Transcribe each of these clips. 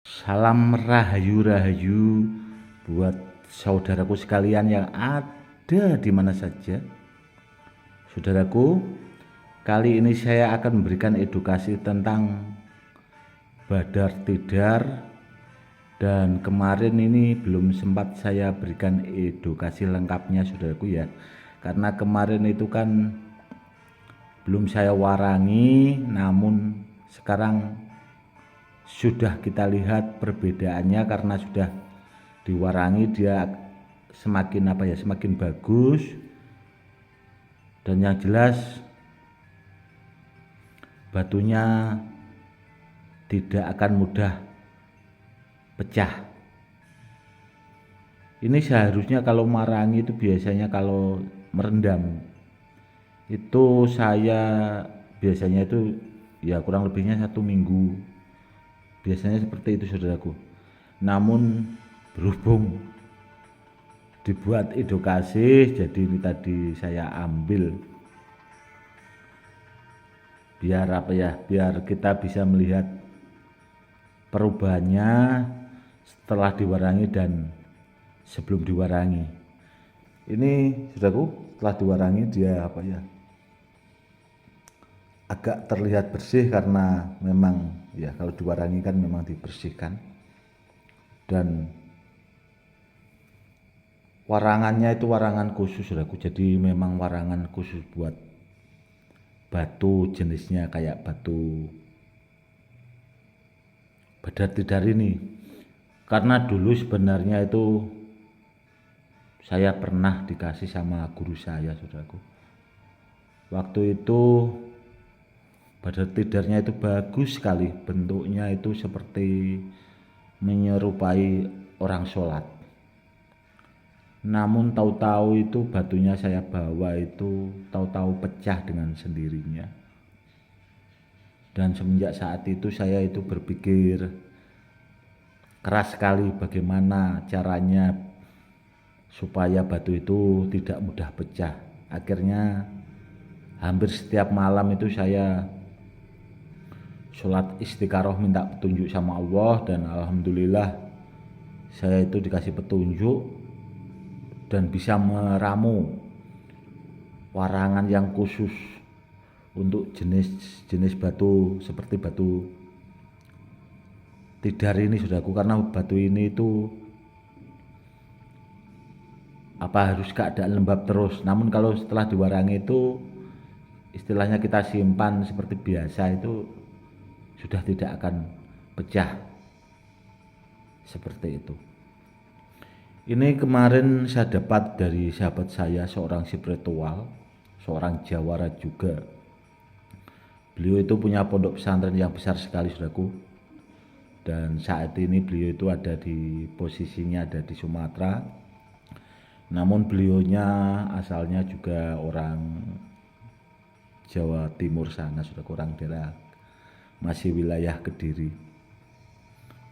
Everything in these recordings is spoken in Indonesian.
Salam rahayu-rahayu buat saudaraku sekalian yang ada di mana saja. Saudaraku, kali ini saya akan memberikan edukasi tentang badar tidar, dan kemarin ini belum sempat saya berikan edukasi lengkapnya saudaraku ya. Karena kemarin itu kan belum saya warangi, namun sekarang sudah kita lihat perbedaannya karena sudah diwarangi, dia semakin bagus, dan yang jelas batunya tidak akan mudah pecah. Ini seharusnya kalau marangi itu biasanya kalau merendam itu saya biasanya itu ya kurang lebihnya 1 minggu, biasanya seperti itu saudaraku. Namun berhubung dibuat edukasi, jadi ini tadi saya ambil biar biar kita bisa melihat perubahannya setelah diwarangi dan sebelum diwarangi. Ini saudaraku, setelah diwarangi dia agak terlihat bersih karena memang ya kalau diwarangi kan memang dibersihkan, dan warangannya itu warangan khusus saudaraku, jadi memang warangan khusus buat batu jenisnya kayak batu badar tidar ini. Karena dulu sebenarnya itu saya pernah dikasih sama guru saya saudaraku. Waktu itu badar tidarnya itu bagus sekali, bentuknya itu seperti menyerupai orang sholat. Namun tahu-tahu itu batunya saya bawa itu tahu-tahu pecah dengan sendirinya. Dan semenjak saat itu saya itu berpikir keras sekali bagaimana caranya supaya batu itu tidak mudah pecah. Akhirnya hampir setiap malam itu saya sholat istikharah minta petunjuk sama Allah, dan alhamdulillah saya itu dikasih petunjuk dan bisa meramu warangan yang khusus untuk jenis batu seperti batu tidar ini saudaraku. Karena batu ini itu harus keadaan lembab terus, namun kalau setelah diwarangi itu istilahnya kita simpan seperti biasa itu sudah tidak akan pecah seperti itu. Ini kemarin saya dapat dari sahabat saya, seorang spiritual, seorang jawara juga. Beliau itu punya pondok pesantren yang besar sekali saudaraku, dan saat ini beliau itu ada di posisinya ada di Sumatera. Namun beliaunya asalnya juga orang Jawa Timur sana, sudah kurang daerah masih wilayah Kediri.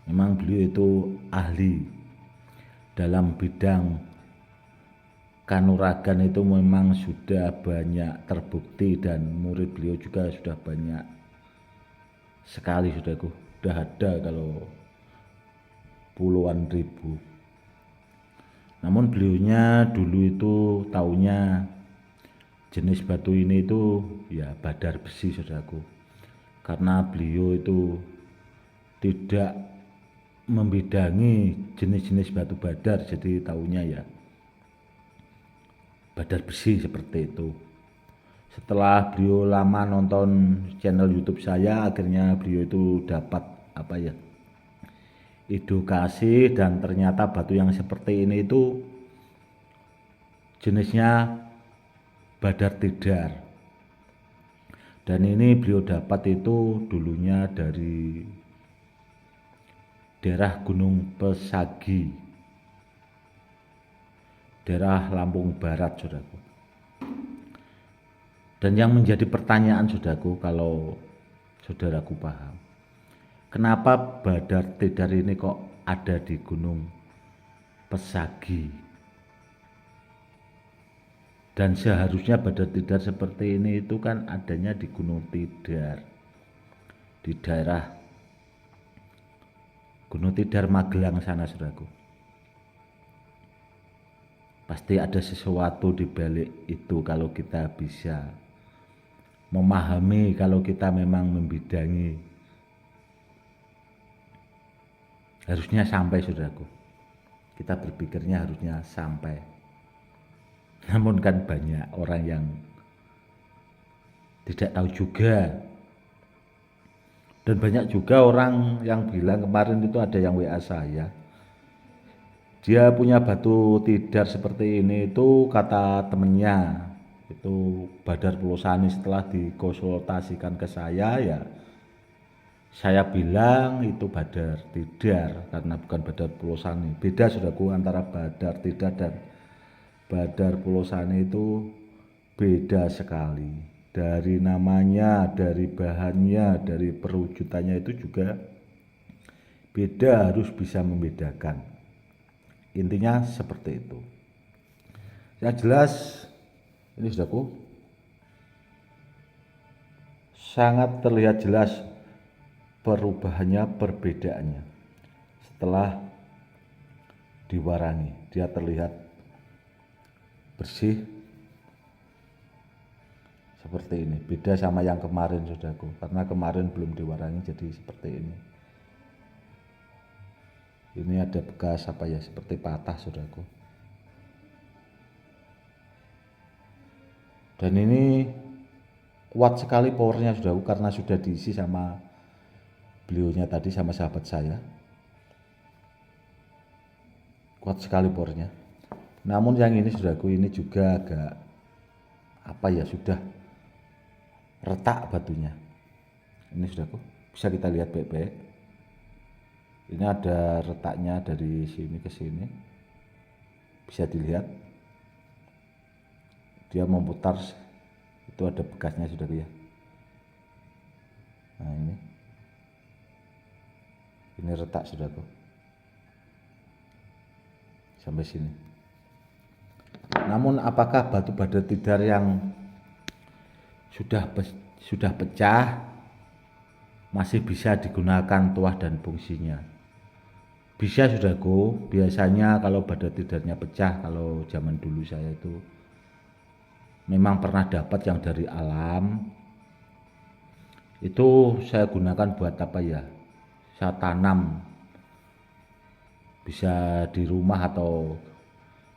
Memang beliau itu ahli dalam bidang kanuragan, itu memang sudah banyak terbukti, dan murid beliau juga sudah banyak sekali saudaraku, sudah ada kalau puluhan ribu. Namun beliaunya dulu itu taunya jenis batu ini itu ya badar besi saudaraku, karena beliau itu tidak membidangi jenis-jenis batu badar, jadi taunya ya badar besi seperti itu. Setelah beliau lama nonton channel YouTube saya, akhirnya beliau itu dapat edukasi, dan ternyata batu yang seperti ini itu jenisnya badar tidar. Dan ini beliau dapat itu dulunya dari daerah Gunung Pesagi, daerah Lampung Barat saudaraku. Dan yang menjadi pertanyaan saudaraku, kalau saudaraku paham, kenapa badar tidar ini kok ada di Gunung Pesagi? Dan seharusnya badar tidar seperti ini itu kan adanya di Gunung Tidar, di daerah Gunung Tidar Magelang sana, saudaraku. Pasti ada sesuatu di balik itu kalau kita bisa memahami, kalau kita memang membidangi. Harusnya sampai, saudaraku. Kita berpikirnya harusnya sampai. Namun kan banyak orang yang tidak tahu juga. Dan banyak juga orang yang bilang, kemarin itu ada yang WA saya, dia punya batu tidar seperti ini, itu kata temennya, itu Badar Pulosani. Setelah dikonsultasikan ke saya, ya saya bilang itu Badar Tidar karena bukan Badar Pulosani. Beda, saudaraku, antara Badar Tidar dan Badar Pulosani itu beda sekali. Dari namanya, dari bahannya, dari perwujudannya itu juga beda, harus bisa membedakan. Intinya seperti itu. Yang jelas ini, saudaraku, sangat terlihat jelas perubahannya, perbedaannya. Setelah diwarangi, dia terlihat bersih seperti ini. Beda sama yang kemarin, saudaraku, karena kemarin belum diwarangi jadi seperti ini. Ini ada bekas apa ya, seperti patah, saudaraku. Dan ini kuat sekali powernya, saudaraku, karena sudah diisi sama beliaunya tadi, sama sahabat saya. Kuat sekali powernya. Namun yang ini, saudaraku, ini juga agak apa ya, sudah retak batunya. Ini, saudaraku, bisa kita lihat baik-baik. Ini ada retaknya dari sini ke sini, bisa dilihat. Dia memutar, itu ada bekasnya, saudaraku ya. Nah, ini retak, saudaraku, sampai sini. Namun apakah batu Badar Tidar yang sudah pecah masih bisa digunakan tuah dan fungsinya? Bisa, saudaraku. Biasanya kalau Badar Tidarnya pecah, kalau zaman dulu saya itu memang pernah dapat yang dari alam, itu saya gunakan buat apa ya, saya tanam, bisa di rumah atau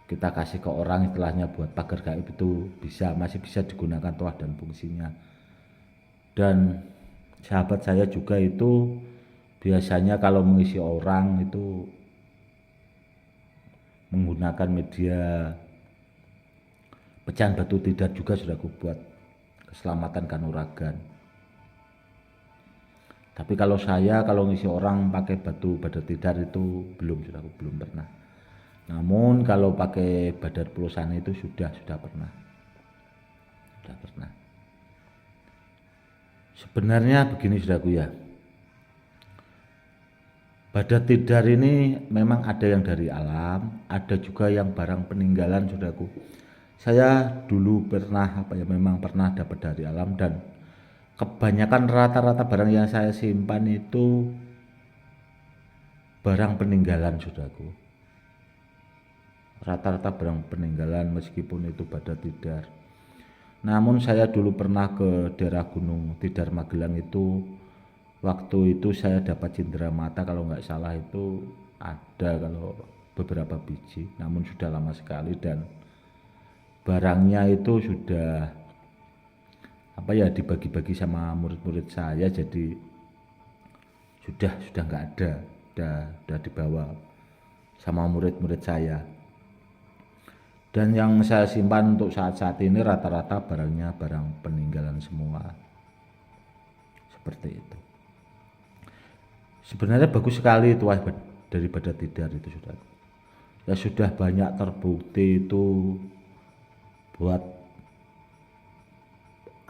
kita kasih ke orang, istilahnya buat pagar gaib, itu bisa, masih bisa digunakan tuah dan fungsinya. Dan sahabat saya juga itu biasanya kalau mengisi orang itu menggunakan media pecahan batu tidar juga, saudaraku, buat keselamatan kanuragan. Tapi kalau saya, kalau ngisi orang pakai batu Badar Tidar itu belum, saudaraku, belum pernah. Namun kalau pakai Badar Pulosani itu sudah pernah. Sudah pernah. Sebenarnya begini, saudaraku ya. Badar Tidar ini memang ada yang dari alam, ada juga yang barang peninggalan, saudaraku. Saya dulu pernah memang pernah dapat dari alam, dan kebanyakan rata-rata barang yang saya simpan itu barang peninggalan, saudaraku. Rata-rata barang peninggalan, meskipun itu Badar Tidar. Namun saya dulu pernah ke daerah Gunung Tidar Magelang itu, waktu itu saya dapat cindera mata, kalau nggak salah itu ada kalau beberapa biji, namun sudah lama sekali. Dan barangnya itu sudah dibagi-bagi sama murid-murid saya, jadi sudah nggak ada, sudah dibawa sama murid-murid saya. Dan yang saya simpan untuk saat-saat ini rata-rata barangnya barang peninggalan semua, seperti itu. Sebenarnya bagus sekali tuah dari Badar Tidar itu, sudah. Ya sudah banyak terbukti itu buat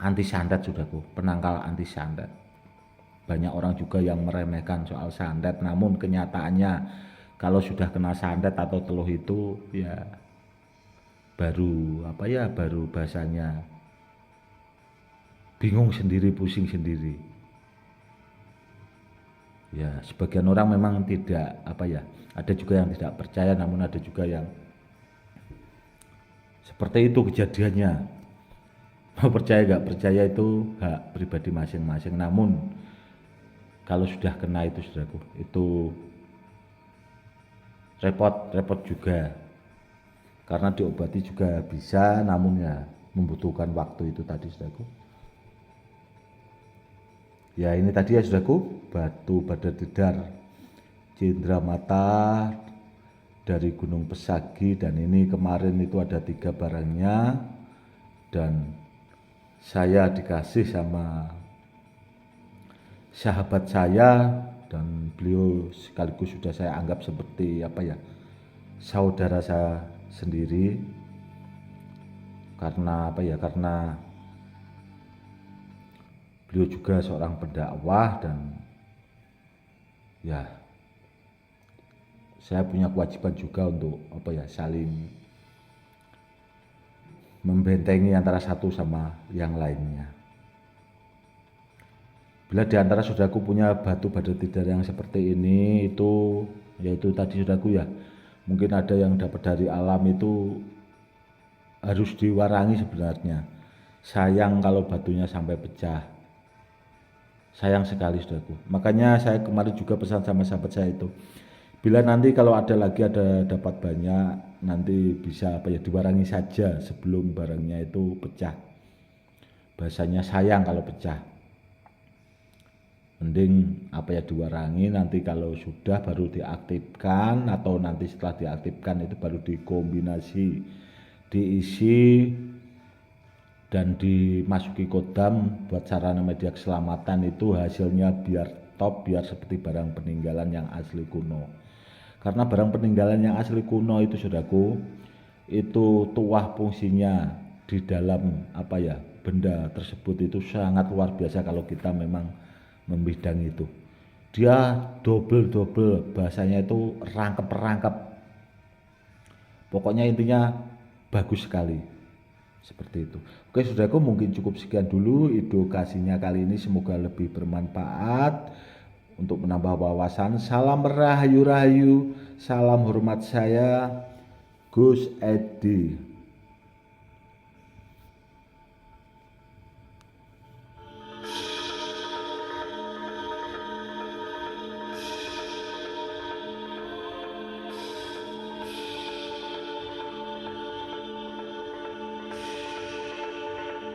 anti santet, saudaraku, penangkal anti santet. Banyak orang juga yang meremehkan soal santet, namun kenyataannya kalau sudah kena santet atau teluh itu ya baru bahasanya bingung sendiri, pusing sendiri. Ya, sebagian orang memang tidak ada juga yang tidak percaya, namun ada juga yang seperti itu kejadiannya. Mau percaya nggak percaya itu hak pribadi masing-masing. Namun kalau sudah kena itu saudaraku, itu repot juga. Karena diobati juga bisa, namun ya membutuhkan waktu itu tadi saudaraku. Ya ini tadi ya saudaraku, batu Badadidar Cindramata dari Gunung Pesagi, dan ini kemarin itu ada 3 barangnya, dan saya dikasih sama sahabat saya, dan beliau sekaligus sudah saya anggap seperti saudara saya sendiri, karena karena beliau juga seorang pendakwah, dan ya saya punya kewajiban juga untuk saling membentengi antara satu sama yang lainnya. Bila di antara saudaraku punya batu Badadidar yang seperti ini, itu yaitu tadi saudaraku ya, mungkin ada yang dapat dari alam, itu harus diwarangi sebenarnya. Sayang kalau batunya sampai pecah, sayang sekali saudaraku. Makanya saya kemarin juga pesan sama sahabat saya itu, bila nanti kalau ada dapat banyak, nanti bisa diwarangi saja sebelum barangnya itu pecah. Bahasanya sayang kalau pecah, mending diwarangi, nanti kalau sudah baru diaktifkan, atau nanti setelah diaktifkan itu baru dikombinasi, diisi dan dimasuki kodam buat sarana media keselamatan. Itu hasilnya biar top, biar seperti barang peninggalan yang asli kuno. Karena barang peninggalan yang asli kuno itu saudaraku, itu tuah fungsinya di dalam benda tersebut itu sangat luar biasa. Kalau kita memang membidang itu, dia double bahasanya itu, rangkep, pokoknya intinya bagus sekali, seperti itu. Oke saudaraku, mungkin cukup sekian dulu edukasinya kali ini, semoga lebih bermanfaat untuk menambah wawasan. Salam rahayu, salam hormat, saya Gus Edi.